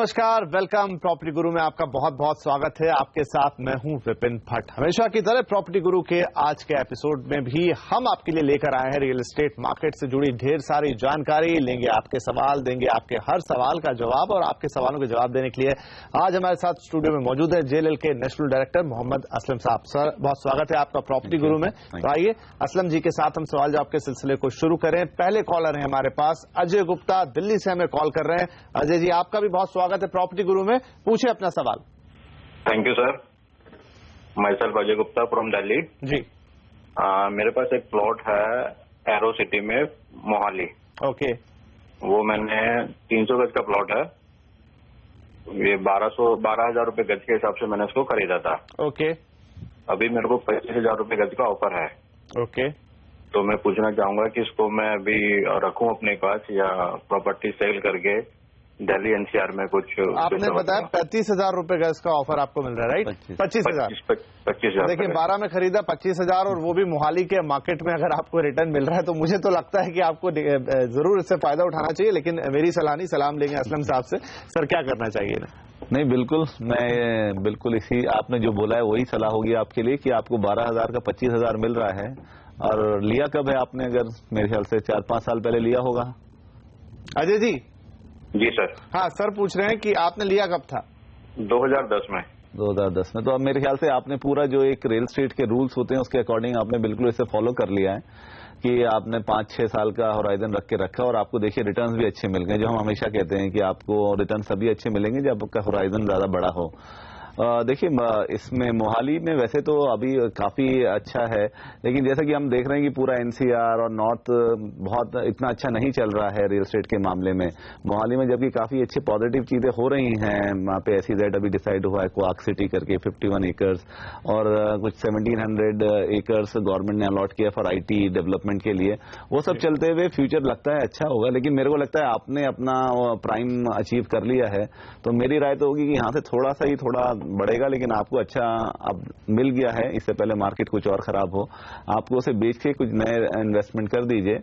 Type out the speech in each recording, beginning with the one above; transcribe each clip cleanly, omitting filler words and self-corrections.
नमस्कार, welcome property गुरु में आपका बहुत बहुत स्वागत है। आपके साथ मैं हूं विपिन भट्ट। हमेशा की तरह प्रॉपर्टी गुरु के आज के एपिसोड में भी हम आपके लिए लेकर आए हैं रियल एस्टेट मार्केट से जुड़ी ढेर सारी जानकारी। लेंगे आपके सवाल, देंगे आपके हर सवाल का जवाब, और आपके सवालों के जवाब देने के लिए आज हमारे साथ स्टूडियो में मौजूद है JLL के नेशनल डायरेक्टर मोहम्मद असलम साहब। सर, बहुत स्वागत है आपका प्रॉपर्टी गुरु में। तो आइए असलम जी के साथ हम सवाल जवाब के सिलसिले को शुरू करें। पहले कॉलर है हमारे पास अजय गुप्ता, दिल्ली से हमें कॉल कर रहे हैं। अजय जी, आपका भी बहुत स्वागत है प्रॉपर्टी गुरु में, पूछिए अपना सवाल। Thank you sir. Myself Ajay Gupta from Delhi ji. मेरे पास एक प्लॉट है एरो सिटी में, मोहाली। ओके। वो मैंने 300 गज का प्लॉट है। ये 12,000 रुपए गज के हिसाब से मैंने इसको खरीदा था। ओके। अभी मेरे को 25,000 रुपए गज का ऑफर है। ओके। तो मैं पूछना चाहूंगा कि इसको मैं अभी रखूं अपने पास या प्रॉपर्टी सेल करके दिल्ली NCR में कुछ। आपने बताया 35,000 रुपए का इसका ऑफर आपको मिल रहा है, राइट? 25,000। 25,000। देखिए, 12 में खरीदा 25,000, और वो भी मोहाली के मार्केट में अगर आपको रिटर्न मिल रहा है तो मुझे तो लगता है कि आपको जरूर इससे फायदा उठाना चाहिए। लेकिन मेरी सलाह नहीं, सलाम लेंगे असलम साहब से। सर, क्या करना चाहिए? नहीं, बिल्कुल, मैं बिल्कुल इसी आपने जो बोला है वही सलाह होगी आपके लिए कि आपको 12,000 का 25,000 मिल रहा है। और लिया कब है आपने? अगर मेरे ख्याल से 4-5 साल पहले लिया होगा। अजय जी। जी सर। हाँ, सर पूछ रहे हैं कि आपने लिया कब था? 2010 में। 2010 में। तो अब मेरे ख्याल से आपने पूरा जो एक रियल एस्टेट के रूल्स होते हैं उसके अकॉर्डिंग आपने बिल्कुल इसे फॉलो कर लिया है कि आपने 5-6 साल का होराइजन रख के रखा, और आपको देखिए रिटर्न्स भी अच्छे मिल गए। जो हम हमेशा कहते हैं कि आपको रिटर्न सभी अच्छे मिलेंगे जब आपका होराइजन ज्यादा बड़ा हो। देखिए, इसमें मोहाली में वैसे तो अभी काफी अच्छा है, लेकिन जैसा कि हम देख रहे हैं कि पूरा NCR और नॉर्थ बहुत इतना अच्छा नहीं चल रहा है रियल एस्टेट के मामले में। मोहाली में जबकि काफी अच्छी पॉजिटिव चीजें हो रही हैं। वहाँ पे SEZ अभी डिसाइड हुआ है क्वार्क सिटी करके 51 एकर्स, और कुछ 1700 एकर्स गवर्नमेंट ने अलॉट किया फॉर IT डेवलपमेंट के लिए। वो सब चलते हुए फ्यूचर लगता है अच्छा होगा। लेकिन मेरे को लगता है आपने अपना प्राइम अचीव कर लिया है, तो मेरी राय तो होगी कि यहाँ से थोड़ा बढ़ेगा, लेकिन आपको अच्छा अब मिल गया है। इससे पहले मार्केट कुछ और खराब हो, आपको उसे बेच के कुछ नए इन्वेस्टमेंट कर दीजिए।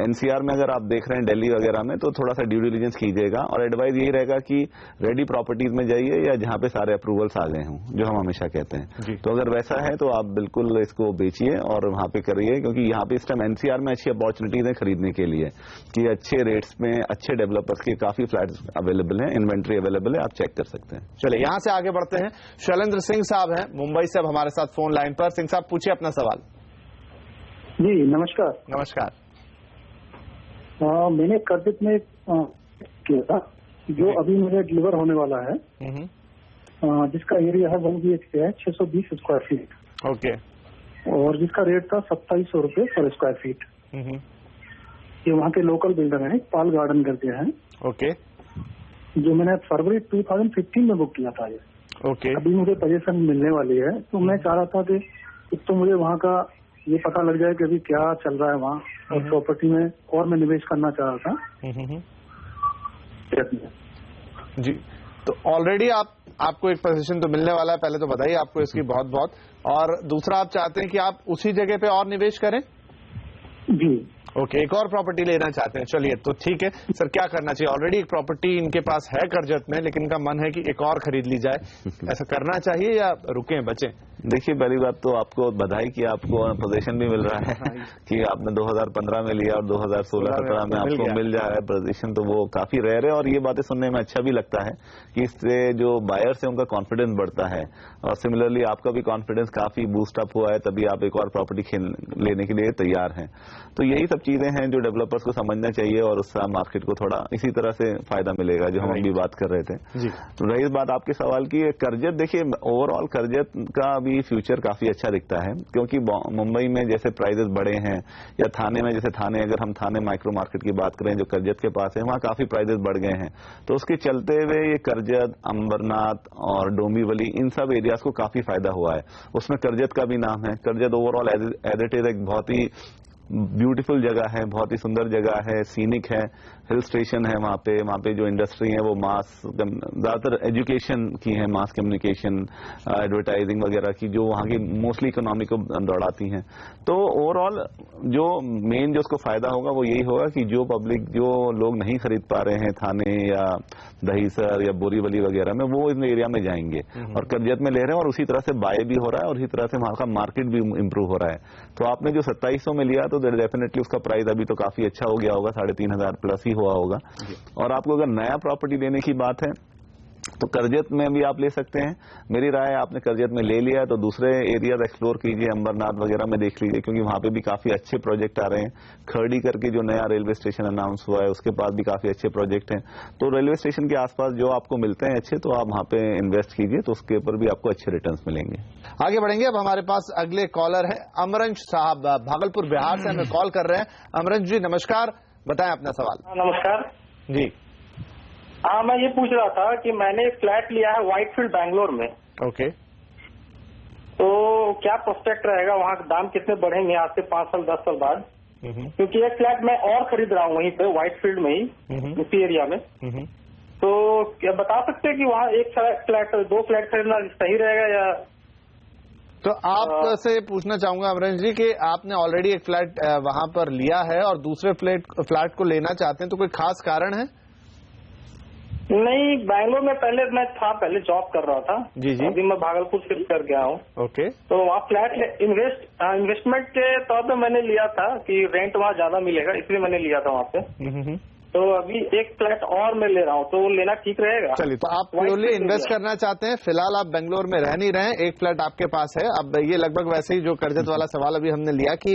NCR में अगर आप देख रहे हैं दिल्ली वगैरह में, तो थोड़ा सा ड्यू डिलिजेंस कीजिएगा, और एडवाइस यही रहेगा कि रेडी प्रॉपर्टीज में जाइए या जहां पे सारे अप्रूवल्स आ गए हों, जो हम हमेशा कहते हैं। तो अगर वैसा है तो आप बिल्कुल इसको बेचिए और वहां पे करिए, क्योंकि यहाँ पे इस टाइम NCR में अच्छी अपॉर्चुनिटीज है खरीदने के लिए कि अच्छे रेट्स में अच्छे डेवलपर्स के काफी फ्लैट्स अवेलेबल है, इन्वेंट्री अवेलेबल है, आप चेक कर सकते हैं। चलिए, यहाँ से आगे बढ़ते हैं। शैलेंद्र सिंह साहब हैं मुंबई से अब हमारे साथ फोन लाइन पर। सिंह साहब, पूछिए अपना सवाल। जी नमस्कार। नमस्कार। मैंने कर्जत में किया था, जो अभी मुझे डिलीवर होने वाला है, जिसका एरिया है 1 BHK है, 620 स्क्वायर फीट। ओके। और जिसका रेट था 2700 रुपये पर स्क्वायर फीट। ये वहाँ के लोकल बिल्डर हैं, पाल गार्डन करके हैं। ओके। जो मैंने फरवरी 2015 में बुक किया था ये। ओके। अभी मुझे पोजीशन मिलने वाली है, तो मैं चाह रहा था कि एक तो मुझे वहाँ का ये पता लग जाए कि अभी क्या चल रहा है वहाँ, और प्रॉपर्टी में और मैं निवेश करना चाह रहा था। जी, तो ऑलरेडी आपको एक पोजीशन तो मिलने वाला है, पहले तो बताइए आपको इसकी बहुत बहुत। और दूसरा, आप चाहते हैं कि आप उसी जगह पे और निवेश करें? जी। ओके, एक और प्रॉपर्टी लेना चाहते हैं। चलिए, तो ठीक है सर, क्या करना चाहिए? ऑलरेडी एक प्रॉपर्टी इनके पास है कर्जत में, लेकिन इनका मन है कि एक और खरीद ली जाए। ऐसा करना चाहिए या रुकें, बचें? देखिए, पहली बात तो आपको बधाई कि आपको पोजीशन भी मिल रहा है कि आपने 2015 में लिया और 2016-17 में आपको मिल जा रहा है पोजीशन, तो वो काफी रेयर है। और ये बातें सुनने में अच्छा भी लगता है कि इससे जो बायर्स है उनका कॉन्फिडेंस बढ़ता है, और सिमिलरली आपका भी कॉन्फिडेंस काफी बूस्ट अप हुआ है, तभी आप एक और प्रॉपर्टी लेने के लिए तैयार हैं। तो यही सब चीजें हैं जो डेवलपर्स को समझना चाहिए, और उससे मार्केट को थोड़ा इसी तरह से फायदा मिलेगा, जो हम अभी बात कर रहे थे। तो रही बात आपके सवाल की, कर्जत, देखिए ओवरऑल कर्जत का भी फ्यूचर काफी अच्छा दिखता है, क्योंकि मुंबई में जैसे प्राइजेस बढ़े हैं, या थाने में, जैसे थाने, अगर हम थाने माइक्रो मार्केट की बात करें जो कर्जत के पास है, वहां काफी प्राइजेस बढ़ गए हैं। तो उसके चलते हुए ये कर्जत, अंबरनाथ और डोंबिवली, इन सब एरियाज को काफी फायदा हुआ है। उसमें कर्जत का भी नाम है। Karjat overall as it is एक बहुत ही ब्यूटीफुल जगह है, बहुत ही सुंदर जगह है, सीनिक है, हिल स्टेशन है वहाँ पे जो इंडस्ट्री है वो मास, ज्यादातर एजुकेशन की है, मास कम्युनिकेशन, एडवर्टाइजिंग वगैरह की, जो वहाँ की मोस्टली इकोनॉमी को दौड़ाती हैं। तो ओवरऑल जो मेन जो उसको फायदा होगा वो यही होगा कि जो पब्लिक, जो लोग नहीं खरीद पा रहे हैं थाने या दहीसर या बोरीवली वगैरह में, वो इन एरिया में जाएंगे और कर्जत में ले रहे हैं, और उसी तरह से बाय भी हो रहा है और इसी तरह से वहाँ का मार्केट भी इम्प्रूव हो रहा है। तो आपने जो 2700 में लिया तो डेफिनेटली उसका प्राइस अभी तो काफी अच्छा हो गया होगा, 3500 प्लस ही हुआ होगा। और आपको अगर नया प्रॉपर्टी लेने की बात है तो कर्जत में भी आप ले सकते हैं। मेरी राय है आपने कर्जत में ले लिया है तो दूसरे एरियाज एक्सप्लोर कीजिए, अंबरनाथ वगैरह में देख लीजिए, क्योंकि वहां पे भी काफी अच्छे प्रोजेक्ट आ रहे हैं। खरड़ी करके जो नया रेलवे स्टेशन अनाउंस हुआ है उसके पास भी काफी अच्छे प्रोजेक्ट हैं। तो रेलवे स्टेशन के आसपास जो आपको मिलते हैं अच्छे, तो आप वहां पे इन्वेस्ट कीजिए, तो उसके ऊपर भी आपको अच्छे रिटर्न्स मिलेंगे। आगे बढ़ेंगे। अब हमारे पास अगले कॉलर है अमरंज साहब, भागलपुर बिहार से हमें कॉल कर रहे हैं। अमरंज जी नमस्कार, बताएं अपना सवाल। नमस्कार जी। हाँ, मैं ये पूछ रहा था कि मैंने एक फ्लैट लिया है व्हाइटफील्ड बैंगलोर में। ओके। तो क्या प्रोस्पेक्ट रहेगा, वहाँ के दाम कितने बढ़ेंगे आज से 5 साल 10 साल बाद? क्योंकि एक फ्लैट मैं और खरीद रहा हूँ वहीं पे व्हाइटफील्ड में ही, उसी एरिया में। तो क्या बता सकते हैं कि वहाँ एक फ्लैट 2 फ्लैट खरीदना सही रहेगा या? तो आपसे पूछना चाहूंगा अमरंज जी कि आपने ऑलरेडी एक फ्लैट वहां पर लिया है और दूसरे फ्लैट को लेना चाहते हैं, तो कोई खास कारण है? नहीं, बैंगलोर में पहले जॉब कर रहा था। जी जी। अभी मैं भागलपुर शिफ्ट कर गया हूँ। ओके। तो वहाँ फ्लैट इन्वेस्टमेंट के तौर पे मैंने लिया था कि रेंट वहाँ ज्यादा मिलेगा, इसलिए मैंने लिया था वहाँ पे। तो अभी एक फ्लैट और मैं ले रहा हूँ, तो वो लेना ठीक रहेगा? चलिए, तो आप प्योरली इन्वेस्ट करना चाहते हैं, फिलहाल आप बेंगलोर में रह नहीं रहे हैं, एक फ्लैट आपके पास है। अब ये लगभग वैसे ही जो कर्जत वाला सवाल अभी हमने लिया कि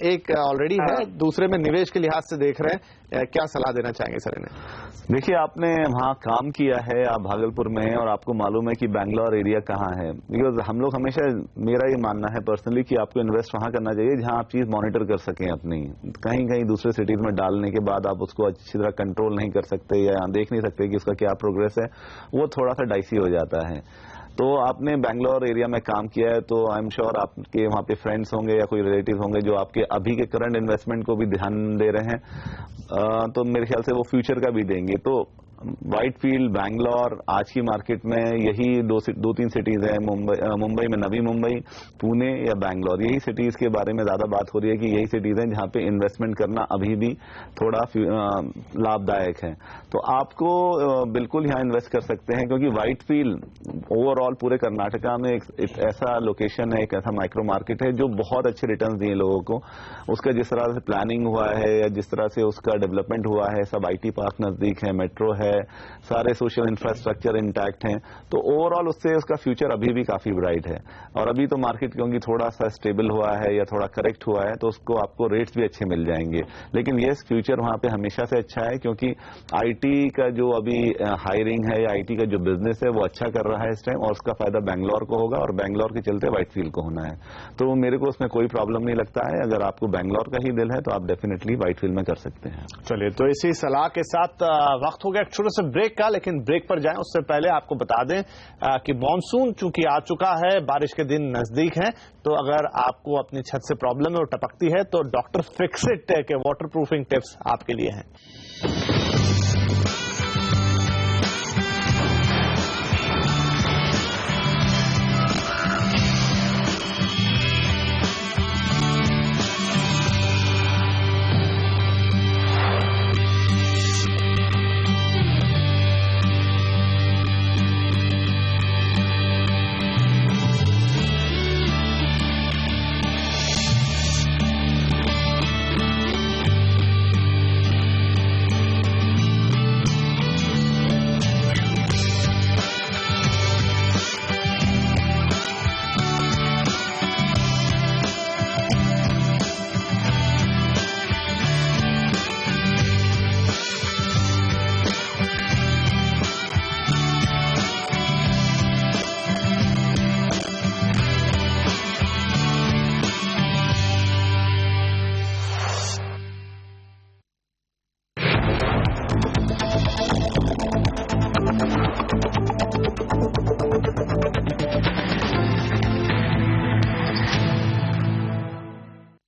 एक ऑलरेडी है, दूसरे में निवेश के लिहाज से देख रहे हैं, क्या सलाह देना चाहेंगे सर इन्हें? देखिए, आपने वहाँ काम किया है, आप भागलपुर में हैं और आपको मालूम है कि बैंगलोर एरिया कहाँ है। बिकॉज हम लोग हमेशा, मेरा ये मानना है पर्सनली कि आपको इन्वेस्ट वहाँ करना चाहिए जहाँ आप चीज मॉनिटर कर सकें अपनी। कहीं दूसरे सिटीज में डालने के बाद आप उसको अच्छी तरह कंट्रोल नहीं कर सकते या देख नहीं सकते कि उसका क्या प्रोग्रेस है, वो थोड़ा सा डाइसी हो जाता है। तो आपने बैंगलोर एरिया में काम किया है तो आई एम श्योर आपके वहाँ पे फ्रेंड्स होंगे या कोई रिलेटिव होंगे जो आपके अभी के करंट इन्वेस्टमेंट को भी ध्यान दे रहे हैं। तो मेरे ख्याल से वो फ्यूचर का भी देंगे। तो व्हाइटफील्ड, बैंगलोर, आज की मार्केट में यही 2-3 सिटीज हैं। मुंबई में नवी मुंबई, पुणे या बैंगलोर, यही सिटीज के बारे में ज्यादा बात हो रही है कि यही सिटीज हैं जहां पे इन्वेस्टमेंट करना अभी भी थोड़ा लाभदायक है। तो आपको बिल्कुल यहाँ इन्वेस्ट कर सकते हैं, क्योंकि व्हाइटफील्ड ओवरऑल पूरे कर्नाटका में एक ऐसा लोकेशन है, एक ऐसा माइक्रो मार्केट है जो बहुत अच्छे रिटर्न दिए लोगों को। उसका जिस तरह से प्लानिंग हुआ है या जिस तरह से उसका डेवलपमेंट हुआ है, सब IT पार्क नजदीक है, मेट्रो है, सारे सोशल इंफ्रास्ट्रक्चर इंटैक्ट हैं, तो ओवरऑल उससे उसका फ्यूचर अभी भी काफी ब्राइट है। और अभी तो मार्केट क्योंकि थोड़ा सा स्टेबल हुआ है या थोड़ा करेक्ट हुआ है तो उसको आपको रेट्स भी अच्छे मिल जाएंगे। लेकिन ये फ्यूचर वहां पे हमेशा से अच्छा है, क्योंकि IT का जो अभी हायरिंग है या IT का जो बिजनेस है वो अच्छा कर रहा है इस टाइम, और उसका फायदा बैंगलोर को होगा और बैंगलोर के चलते व्हाइटफील्ड को होना है। तो मेरे को उसमें कोई प्रॉब्लम नहीं लगता है। अगर आपको बैंगलोर का ही दिल है तो आप डेफिनेटली व्हाइटफील्ड में कर सकते हैं। चलिए, तो इसी सलाह के साथ वक्त हो गया छोटे से ब्रेक का, लेकिन ब्रेक पर जाएं उससे पहले आपको बता दें कि मॉनसून चूंकि आ चुका है, बारिश के दिन नजदीक हैं, तो अगर आपको अपनी छत से प्रॉब्लम है और टपकती है तो डॉक्टर फिक्सिट के वाटर प्रूफिंग टिप्स आपके लिए हैं।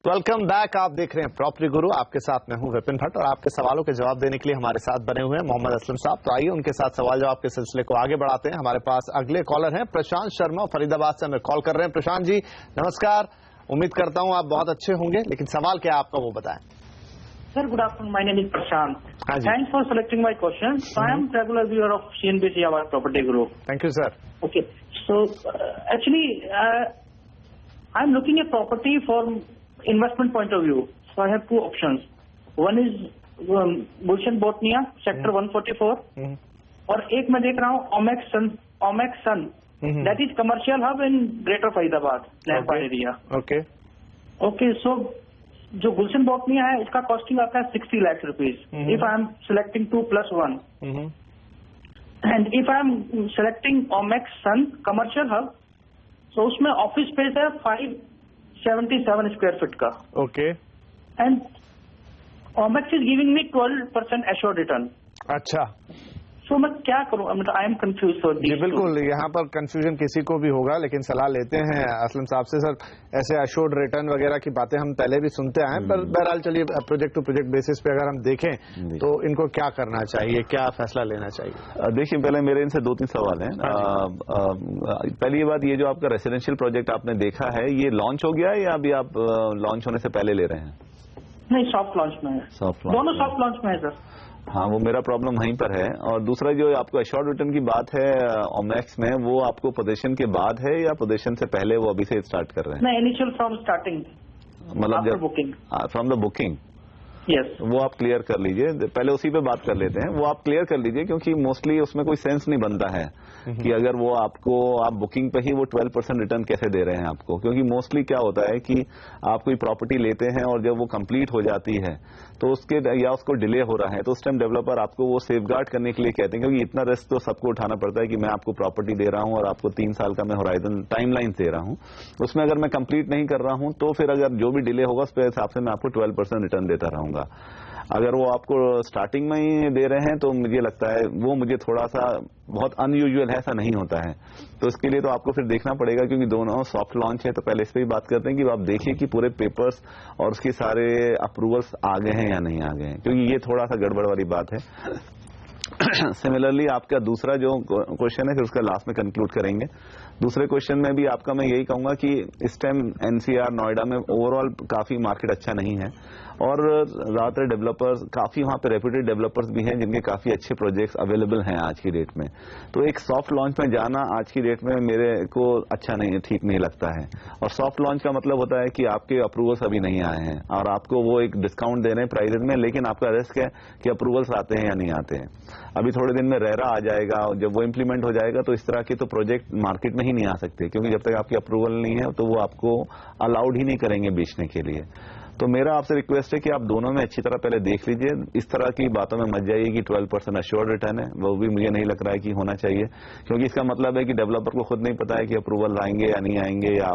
Welcome back. आप देख रहे हैं प्रॉपर्टी गुरु, आपके साथ मैं हूं विपिन भट्ट और आपके सवालों के जवाब देने के लिए हमारे साथ बने हुए हैं मोहम्मद असलम साहब। तो आइए उनके साथ सवाल जवाब के सिलसिले को आगे बढ़ाते हैं। हमारे पास अगले कॉलर हैं प्रशांत शर्मा, फरीदाबाद से हमें कॉल कर रहे हैं। प्रशांत जी नमस्कार, उम्मीद करता हूं आप बहुत अच्छे होंगे, लेकिन सवाल क्या है आपका वो बताएं। Sir, good afternoon. My name is Prashant. Haan ji. Thanks for selecting my question. So I am regular viewer of CNBC, our property group. Thank you sir. Okay. So actually, I'm looking at property from investment point of view. So I have two options. One is Gulshan Botnia, sector 144. और एक मैं देख रहा हूँ Omax Sun. That is commercial hub in Greater Faridabad, Lampard area. Okay Okay. So जो गुलशन बोटनिया है इसका costing आता है 60 lakh rupees if I am selecting 2+1 and if I am selecting Omaxe sun commercial hub, तो उसमें ऑफिस स्पेस है 577 स्क्वायर फीट का। Okay and Omaxe is giving me 12% assured return. अच्छा, सो मैं क्या करूं? I am confuse. जी बिल्कुल, यहाँ पर कंफ्यूजन किसी को भी होगा, लेकिन सलाह लेते हैं असलम साहब से। सर ऐसे अशोर्ड रिटर्न वगैरह की बातें हम पहले भी सुनते आए, पर बहरहाल चलिए प्रोजेक्ट टू प्रोजेक्ट बेसिस पे अगर हम देखें तो इनको क्या करना चाहिए, क्या फैसला लेना चाहिए? देखिए, पहले मेरे इनसे 2-3 सवाल हैं। पहली बात, ये जो आपका रेसिडेंशियल प्रोजेक्ट आपने देखा है, ये लॉन्च हो गया है या अभी आप लॉन्च होने से पहले ले रहे हैं? नहीं, सॉफ्ट लॉन्च में है। दोनों सॉफ्ट लॉन्च में है सर। हाँ, वो मेरा प्रॉब्लम वहीं पर है। और दूसरा जो आपको एश्योर्ड रिटर्न की बात है ओमेक्स में, वो आपको पोजीशन के बाद है या पोजीशन से पहले वो अभी से स्टार्ट कर रहे हैं? नहीं, इनिशियल फ्रॉम स्टार्टिंग, मतलब जब booking, from the booking. Yes, वो आप क्लियर कर लीजिए, पहले उसी पे बात कर लेते हैं। वो आप क्लियर कर लीजिए, क्योंकि मोस्टली उसमें कोई सेंस नहीं बनता है कि अगर वो आप बुकिंग पे ही वो 12% रिटर्न कैसे दे रहे हैं आपको। क्योंकि मोस्टली क्या होता है कि आप कोई प्रॉपर्टी लेते हैं और जब वो कंप्लीट हो जाती है तो उसको डिले हो रहा है, तो उस टाइम डेवलपर आपको वो सेफगार्ड करने के लिए कहते हैं, क्योंकि इतना रिस्क तो सबको उठाना पड़ता है कि मैं आपको प्रॉपर्टी दे रहा हूं और आपको 3 साल का मैं होराइजन टाइमलाइन दे रहा हूं, उसमें अगर मैं कंप्लीट नहीं कर रहा हूं तो फिर अगर जो भी डिले होगा उस पर हिसाब से मैं आपको 12% रिटर्न देता रहूंगा। अगर वो आपको स्टार्टिंग में ही दे रहे हैं तो मुझे लगता है वो मुझे थोड़ा सा बहुत अनयूजुअल है, ऐसा नहीं होता है। तो इसके लिए तो आपको फिर देखना पड़ेगा, क्योंकि दोनों सॉफ्ट लॉन्च है। तो पहले इस पर ही बात करते हैं कि आप देखिए कि पूरे पेपर्स और उसके सारे अप्रूवल्स आ गए हैं या नहीं आ गए हैं, क्योंकि ये थोड़ा सा गड़बड़ वाली बात है। सिमिलरली आपका दूसरा जो क्वेश्चन है, फिर उसका लास्ट में कंक्लूड करेंगे। दूसरे क्वेश्चन में भी आपका मैं यही कहूंगा कि इस टाइम एनसीआर नोएडा में ओवरऑल काफी मार्केट अच्छा नहीं है और ज्यादातर डेवलपर्स, काफी वहां पे रेप्यूटेड डेवलपर्स भी हैं जिनके काफी अच्छे प्रोजेक्ट्स अवेलेबल हैं आज की डेट में। तो एक सॉफ्ट लॉन्च में जाना आज की डेट में मेरे को अच्छा नहीं, ठीक नहीं लगता है। और सॉफ्ट लॉन्च का मतलब होता है कि आपके अप्रूवल्स अभी नहीं आए हैं और आपको वो एक डिस्काउंट दे रहे हैं प्राइजेस में, लेकिन आपका रिस्क है कि अप्रूवल्स आते हैं या नहीं आते हैं। अभी थोड़े दिन में रेरा आ जाएगा और जब वो इम्प्लीमेंट हो जाएगा तो इस तरह के तो प्रोजेक्ट मार्केट में ही नहीं आ सकते, क्योंकि जब तक आपकी अप्रूवल नहीं है तो वो आपको अलाउड ही नहीं करेंगे बेचने के लिए। तो मेरा आपसे रिक्वेस्ट है कि आप दोनों में अच्छी तरह पहले देख लीजिए, इस तरह की बातों में मत जाइए कि 12% अश्योर्ड रिटर्न है, वो भी मुझे नहीं लग रहा है कि होना चाहिए, क्योंकि इसका मतलब है कि डेवलपर को खुद नहीं पता है कि अप्रूवल आएंगे या नहीं आएंगे, या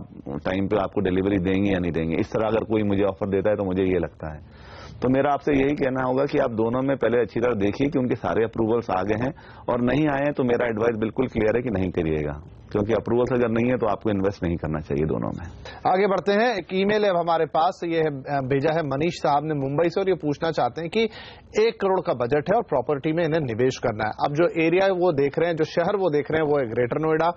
टाइम पे आपको डिलीवरी देंगे या नहीं देंगे। इस तरह अगर कोई मुझे ऑफर देता है तो मुझे ये लगता है। तो मेरा आपसे यही कहना होगा कि आप दोनों में पहले अच्छी तरह देखिए कि उनके सारे अप्रूवल्स आ गए हैं, और नहीं आए हैं तो मेरा एडवाइस बिल्कुल क्लियर है कि नहीं करिएगा, क्योंकि अप्रूवल्स अगर नहीं है तो आपको इन्वेस्ट नहीं करना चाहिए दोनों में। आगे बढ़ते हैं। एक ईमेल है हमारे पास, ये भेजा है मनीष साहब ने मुंबई से, और ये पूछना चाहते हैं कि 1 करोड़ का बजट है और प्रॉपर्टी में इन्हें निवेश करना है। अब जो एरिया वो देख रहे हैं, जो शहर वो देख रहे हैं, वो है ग्रेटर नोएडा,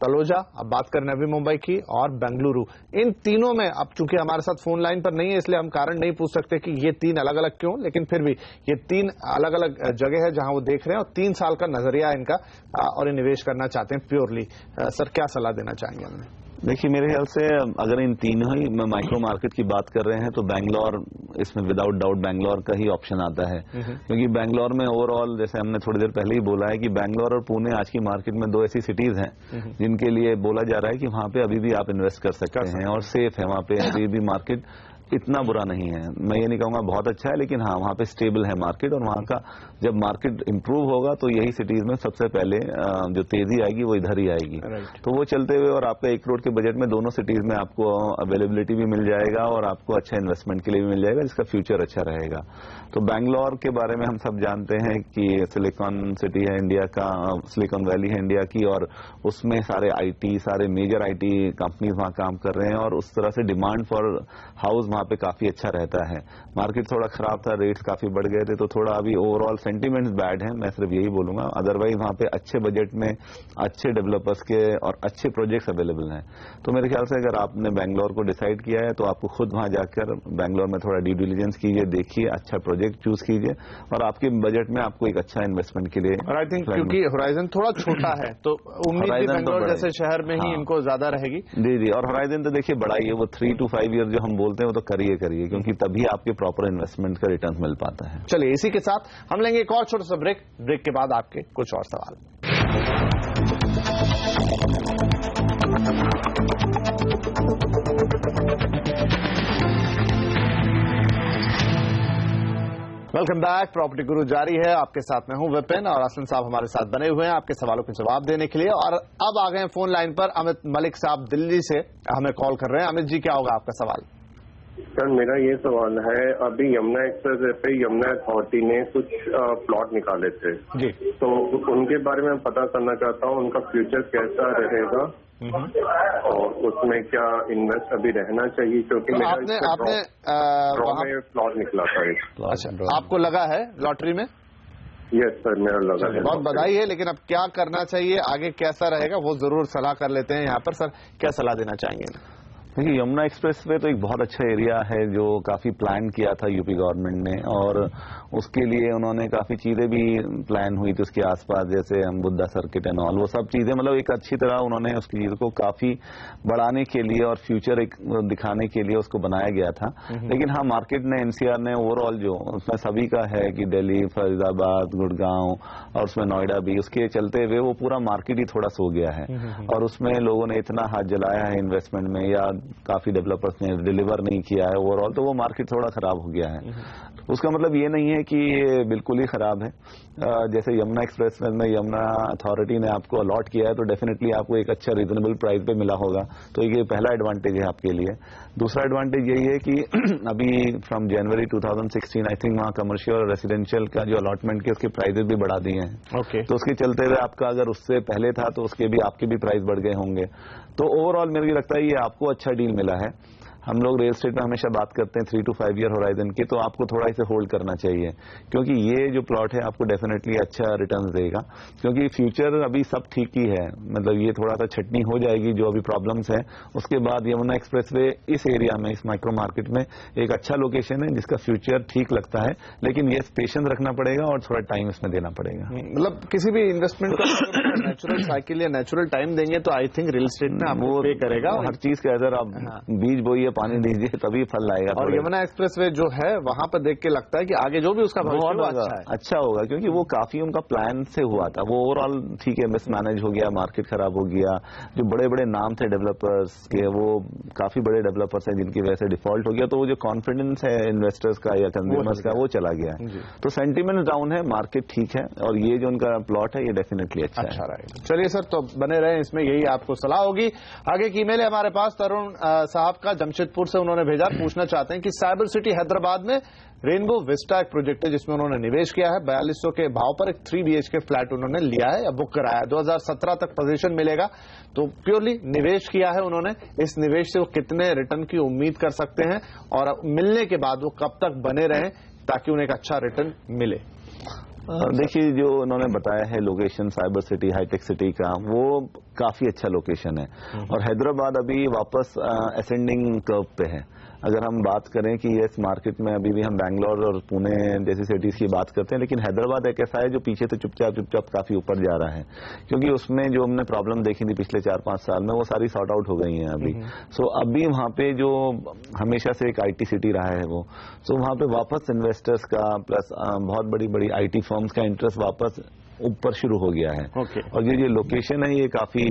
तलोजा, अब बात करें नवी मुंबई की, और बेंगलुरु। इन तीनों में, अब चूंकि हमारे साथ फोन लाइन पर नहीं है इसलिए हम कारण नहीं पूछ सकते कि ये 3 अलग अलग क्यों, लेकिन फिर भी ये 3 अलग अलग जगह है जहां वो देख रहे हैं और 3 साल का नजरिया है इनका, और ये निवेश करना चाहते हैं प्योरली। सर क्या सलाह देना चाहेंगे हमें? देखिए, मेरे ख्याल से अगर इन तीनों ही में माइक्रो मार्केट की बात कर रहे हैं तो बैंगलोर, इसमें विदाउट डाउट बैंगलोर का ही ऑप्शन आता है, क्योंकि बैंगलोर में ओवरऑल, जैसे हमने थोड़ी देर पहले ही बोला है कि बैंगलोर और पुणे आज की मार्केट में 2 ऐसी सिटीज हैं जिनके लिए बोला जा रहा है कि वहां पे अभी भी आप इन्वेस्ट कर सकते हैं और सेफ है, वहां पे अभी भी मार्केट इतना बुरा नहीं है, मैं ये नहीं कहूँगा बहुत अच्छा है, लेकिन हाँ वहाँ पे स्टेबल है मार्केट, और वहाँ का जब मार्केट इंप्रूव होगा तो यही सिटीज में सबसे पहले जो तेजी आएगी वो इधर ही आएगी। तो वो चलते हुए, और आपका 1 करोड़ के बजट में दोनों सिटीज में आपको अवेलेबिलिटी भी मिल जाएगा और आपको अच्छा इन्वेस्टमेंट के लिए भी मिल जाएगा, जिसका फ्यूचर अच्छा रहेगा। तो बैंगलोर के बारे में हम सब जानते हैं कि सिलिकॉन सिटी है इंडिया का, सिलिकॉन वैली है इंडिया की, और उसमें सारे मेजर आईटी कंपनीज वहाँ काम कर रहे हैं, और उस तरह से डिमांड फॉर हाउस वहाँ पे काफी अच्छा रहता है। मार्केट थोड़ा खराब था, रेट्स काफी बढ़ गए थे, तो थोड़ा अभी ओवरऑल सेंटीमेंट्स बैड है, मैं सिर्फ यही बोलूंगा। अदरवाइज वहाँ पे अच्छे बजट में अच्छे डेवलपर्स के और अच्छे प्रोजेक्ट्स अवेलेबल हैं। तो मेरे ख्याल से अगर आपने बैंगलोर को डिसाइड किया है तो आपको खुद वहाँ जाकर बैंगलोर में थोड़ा ड्यू डिलिजेंस कीजिए, देखिए, अच्छा प्रोजेक्ट चूज कीजिए, और आपके बजट में आपको एक अच्छा इन्वेस्टमेंट के लिए। और आई थिंक क्योंकि होराइजन थोड़ा छोटा है तो उम्मीद भी बैंगलोर जैसे शहर में ही इनको ज्यादा रहेगी। जी, और होराइजन तो देखिए बड़ा ही है, वो 3 to 5 ईयर जो हम बोलते हैं वो तो करिए, क्योंकि तभी आपके प्रॉपर इन्वेस्टमेंट का रिटर्न मिल पाता है। चलिए इसी के साथ हम लेंगे एक और छोटा सा ब्रेक के बाद आपके कुछ और सवाल। वेलकम बैक, प्रॉपर्टी गुरु जारी है, आपके साथ मैं हूं विपिन, और असलम साहब हमारे साथ बने हुए हैं आपके सवालों के जवाब देने के लिए। और अब आ गए फोन लाइन पर अमित मलिक साहब दिल्ली से हमें कॉल कर रहे हैं। अमित जी, क्या होगा आपका सवाल? सर, मेरा ये सवाल है, अभी यमुना एक्सप्रेस पे यमुना अथॉरिटी ने कुछ प्लॉट निकाले थे जी, तो उनके बारे में पता करना चाहता हूँ, उनका फ्यूचर कैसा रहेगा और उसमें क्या इन्वेस्ट अभी रहना चाहिए, क्योंकि तो आपने में प्लॉट निकला था। अच्छा, आपको लगा है लॉटरी में? यस सर, मेरा लगा है। बहुत बधाई है, लेकिन अब क्या करना चाहिए, आगे कैसा रहेगा, वो जरूर सलाह कर लेते हैं यहाँ पर। सर, क्या सलाह देना चाहेंगे? देखिए, यमुना एक्सप्रेस वे तो एक बहुत अच्छा एरिया है जो काफी प्लान किया था यूपी गवर्नमेंट ने, और उसके लिए उन्होंने काफी चीजें भी प्लान हुई थी उसके आसपास, जैसे हम बुद्धा सर्किट एंड ऑल, वो सब चीजें मतलब एक अच्छी तरह उन्होंने उसकी चीज को काफी बढ़ाने के लिए और फ्यूचर एक दिखाने के लिए उसको बनाया गया था। लेकिन हाँ, मार्केट ने, एनसीआर ने ओवरऑल जो उसमें सभी का है कि दिल्ली, फरीदाबाद, गुड़गांव और उसमें नोएडा भी, उसके चलते हुए वो पूरा मार्केट ही थोड़ा सो गया है, और उसमें लोगों ने इतना हाथ जलाया है इन्वेस्टमेंट में, या काफी डेवलपर्स ने डिलीवर नहीं किया है ओवरऑल, तो वो मार्केट थोड़ा खराब हो गया है। उसका मतलब ये नहीं है कि ये बिल्कुल ही खराब है। जैसे यमुना एक्सप्रेस में यमुना अथॉरिटी ने आपको अलॉट किया है, तो डेफिनेटली आपको एक अच्छा रीजनेबल प्राइस पे मिला होगा, तो ये पहला एडवांटेज है आपके लिए। दूसरा एडवांटेज यही है कि अभी फ्रॉम जनवरी 2016 आई थिंक वहाँ कमर्शियल और रेसिडेंशियल का जो अलॉटमेंट के उसके प्राइजेस भी बढ़ा दिए हैं। ओके, तो उसके चलते हुए आपका अगर उससे पहले था तो उसके भी आपके भी प्राइस बढ़ गए होंगे। तो ओवरऑल मेरे को लगता है ये आपको अच्छा डील मिला है। हम लोग रियल एस्टेट में हमेशा बात करते हैं 3 to 5 ईयर होराइजन की, तो आपको थोड़ा इसे होल्ड करना चाहिए, क्योंकि ये जो प्लॉट है आपको डेफिनेटली अच्छा रिटर्न देगा, क्योंकि फ्यूचर अभी सब ठीक ही है। मतलब ये थोड़ा सा छटनी हो जाएगी जो अभी प्रॉब्लम्स है, उसके बाद यमुना एक्सप्रेसवे इस एरिया में, इस माइक्रो मार्केट में एक अच्छा लोकेशन है जिसका फ्यूचर ठीक लगता है, लेकिन ये पेशेंस रखना पड़ेगा और थोड़ा टाइम इसमें देना पड़ेगा। मतलब किसी भी इन्वेस्टमेंट को नेचुरल साइकिल या नेचुरल टाइम देंगे तो आई थिंक रियल एस्टेट में आपको पे करेगा। हर चीज का अगर आप बीज बोइए, पानी दीजिए, तभी फल आएगा। और यमुना एक्सप्रेसवे जो है वहां पर देख के लगता है कि आगे जो भी उसका भविष्य अच्छा होगा, क्योंकि वो काफी उनका प्लान से हुआ था। वो ओवरऑल ठीक है, मिसमैनेज हो गया, मार्केट खराब हो गया, जो बड़े बड़े नाम थे डेवलपर्स के, वो काफी बड़े डेवलपर्स हैं जिनकी वजह से डिफॉल्ट हो गया, तो वो जो कॉन्फिडेंस है इन्वेस्टर्स का या कंज्यूमर्स का वो चला गया है। तो सेंटीमेंट डाउन है, मार्केट ठीक है, और ये जो उनका प्लॉट है ये डेफिनेटली अच्छा रहेगा। चलिए सर, तो बने रहे इसमें, यही आपको सलाह होगी। आगे की ईमेल है हमारे पास तरुण साहब का जमशेदपुर से, उन्होंने भेजा, पूछना चाहते हैं कि साइबर सिटी हैदराबाद में रेनबो विस्टा एक प्रोजेक्ट है जिसमें उन्होंने निवेश किया है, 4200 के भाव पर एक 3 BHK फ्लैट उन्होंने लिया है या बुक कराया है, 2017 तक पोजीशन मिलेगा, तो प्योरली निवेश किया है उन्होंने। इस निवेश से वो कितने रिटर्न की उम्मीद कर सकते हैं और मिलने के बाद वो कब तक बने रहें ताकि उन्हें एक अच्छा रिटर्न मिले? देखिए, जो उन्होंने बताया है location cyber city, hitech city का, वो काफी अच्छा लोकेशन है, और हैदराबाद अभी वापस असेंडिंग कर्व पे है। अगर हम बात करें कि इस मार्केट में अभी भी हम बैंगलोर और पुणे जैसी सिटीज की बात करते हैं, लेकिन हैदराबाद एक ऐसा है जो पीछे तो चुपचाप काफी ऊपर जा रहा है, क्योंकि उसमें जो हमने प्रॉब्लम देखी थी पिछले 4-5 साल में वो सारी सॉर्ट आउट हो गई हैं अभी। सो अभी वहाँ पे जो हमेशा से एक IT सिटी रहा है वो, सो वहाँ पे वापस इन्वेस्टर्स का प्लस बहुत बड़ी IT फर्म्स का इंटरेस्ट वापस ऊपर शुरू हो गया है। और ये जो लोकेशन है ये काफी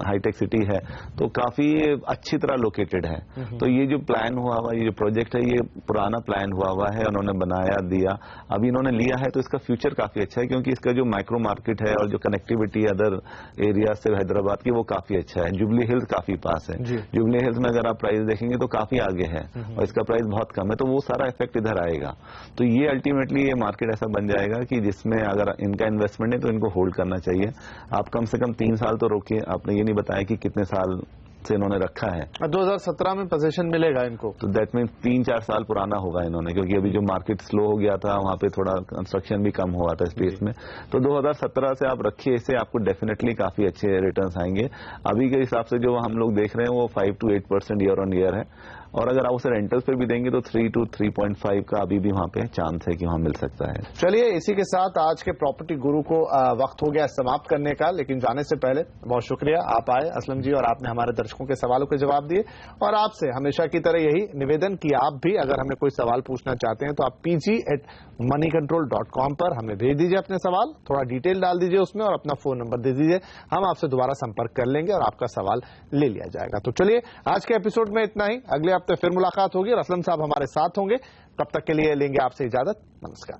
हाईटेक सिटी है, तो काफी अच्छी तरह लोकेटेड है। तो ये जो प्लान हुआ हुआ, ये जो प्रोजेक्ट है, ये पुराना प्लान हुआ हुआ है, उन्होंने बनाया दिया, अभी इन्होंने लिया है, तो इसका फ्यूचर काफी अच्छा है, क्योंकि इसका जो माइक्रो मार्केट है और जो कनेक्टिविटी अदर एरिया से हैदराबाद की, वो काफी अच्छा है। जुबली हिल्स काफी पास है, जुबली हिल्स में अगर आप प्राइस देखेंगे तो काफी आगे है और इसका प्राइस बहुत कम है, तो वो सारा इफेक्ट इधर आएगा। तो ये अल्टीमेटली ये मार्केट ऐसा बन जाएगा कि जिसमें अगर इनका इन्वेस्टमेंट है तो इनको होल्ड करना चाहिए। आप कम से कम 3 साल तो रोकिए। आपने ये नहीं बताया कि कितने साल से इन्होंने रखा है। 2017 में पोजीशन मिलेगा इनको, तो दैट मीन 3-4 साल पुराना होगा इन्होंने, क्योंकि अभी जो मार्केट स्लो हो गया था वहां पे थोड़ा कंस्ट्रक्शन भी कम हुआ था स्पेस में। तो 2017 से आप रखिए इसे, आपको डेफिनेटली काफी अच्छे रिटर्न्स आएंगे। अभी के हिसाब से जो हम लोग देख रहे हैं वो 5 to 8% ईयर ऑन ईयर है, और अगर आप उसे रेंटल्स पे भी देंगे तो 3 to 3.5 का अभी भी वहां पे चांस है कि वहां मिल सकता है। चलिए, इसी के साथ आज के प्रॉपर्टी गुरु को वक्त हो गया समाप्त करने का, लेकिन जाने से पहले बहुत शुक्रिया आप आए असलम जी, और आपने हमारे दर्शकों के सवालों के जवाब दिए। और आपसे हमेशा की तरह यही निवेदन कि आप भी अगर हमें कोई सवाल पूछना चाहते हैं तो आप pg@moneycontrol.com पर हमें भेज दीजिए अपने सवाल, थोड़ा डिटेल डाल दीजिए उसमें और अपना फोन नंबर दे दीजिए, हम आपसे दोबारा संपर्क कर लेंगे और आपका सवाल ले लिया जाएगा। तो चलिए, आज के एपिसोड में इतना ही, अगले हफ्ते फिर मुलाकात होगी और असलम साहब हमारे साथ होंगे। तब तक के लिए लेंगे आपसे इजाजत, नमस्कार।